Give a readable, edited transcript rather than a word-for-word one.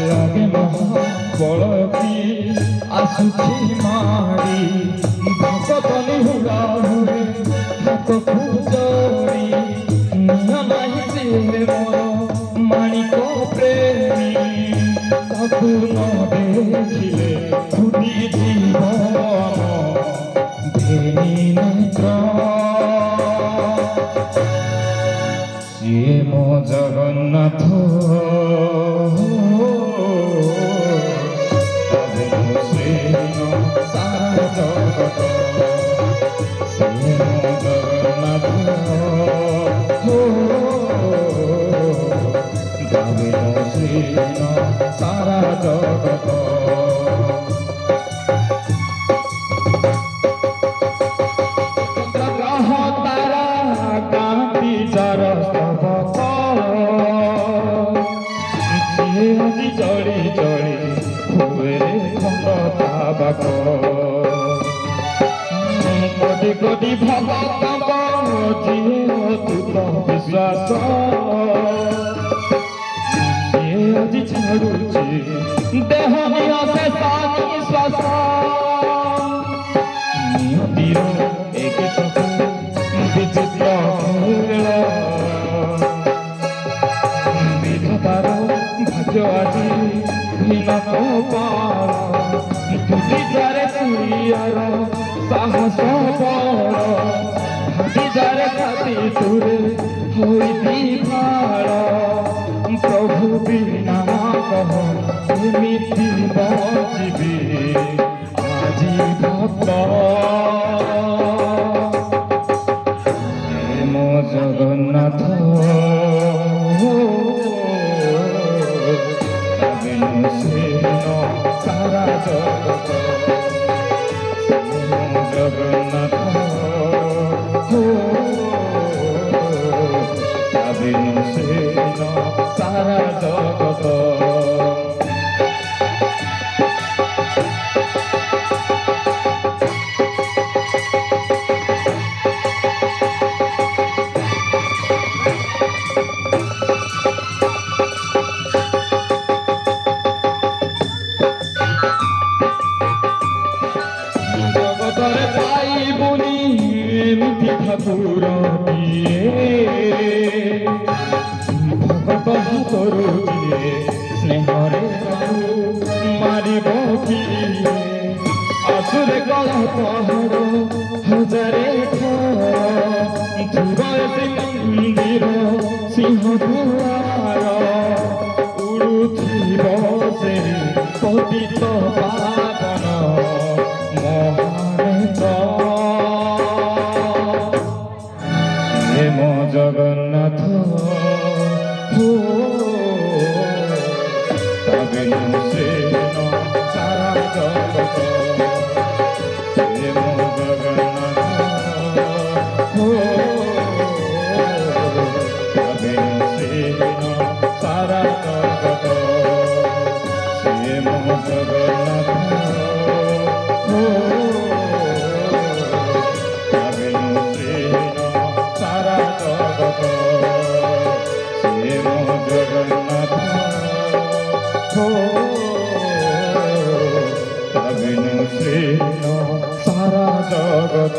লাগে মহাবলতি আসুছি মারি ভকতনি হুড়া হুড়ে হাতকু জড়ি নিয়া নাহি সে মোর মানিক প্রেমী তাকু ন দেখিলে ফুটি জীবন ভেঙি নেত্র সিয়ে মো জগন্নাথ সারা জগত সিয়ে মো জগন্নাথ সারা জগত গ্রহ তারা কান্তি যার স্তবক সিয়ে আজি জড়ি জড়ি হুয়ে খন্ড তাবাক কোটি কোটি ভক্তଙ୍କ ଯିଏ ଅତୁଟ ବିଶ୍ୱାସ ସିଏ ଆଜି ଛାଡୁଛି ଦେହ ନିଃଶେଷ ନିଶ୍ୱାସ ନିୟତିର ଏ ଗୀତକୁ ବିଚିତ୍ର ଖେଳ ବିଧାତାର ଭାଗ୍ୟ ଆଜି ହୀନ କପାଳ ଟୁଟି ଯାରେ ପୁରିଆର ସାହସ ବଳ ଭାଟି ଯାରେ ଖାତି ତୁରେ ହୋଇଛି ଭାଳ ପ୍ରଭୁ ବିନା କହ ଏମିତି ବଞ୍ଚିବି ଆଜି ଭକ୍ତ ହେ ମୋ ଜଗନ୍ନାଥ সারা জগত জগন্নাথ বিনু সেন সারা জগত ঠাকুর ভগত হাতରୁ ଯିଏ ସ୍ନେହରେ ମାରିବ କିଏ ଆସୁରେ ଗଲା ପହଡ଼ ହଜାରେ ଥର ମନ୍ଦିର ସିଂହ ଦୁଆର ଉଡ଼ୁଥିବ ସେ ପତିତ ପାବନ ମୋ ଜଗନ୍ନାଥ ତା ବିନୁ ସେନ ସାରା ଜଗତ ସେ ମୋ ଜଗନ୍ନାଥ ତା ବିନୁ ସେନ ସାରା ଜଗତ ସେ ମୋ ଜଗନ୍ନାଥ জগন্নাথ বিনু সেন সারা জগত।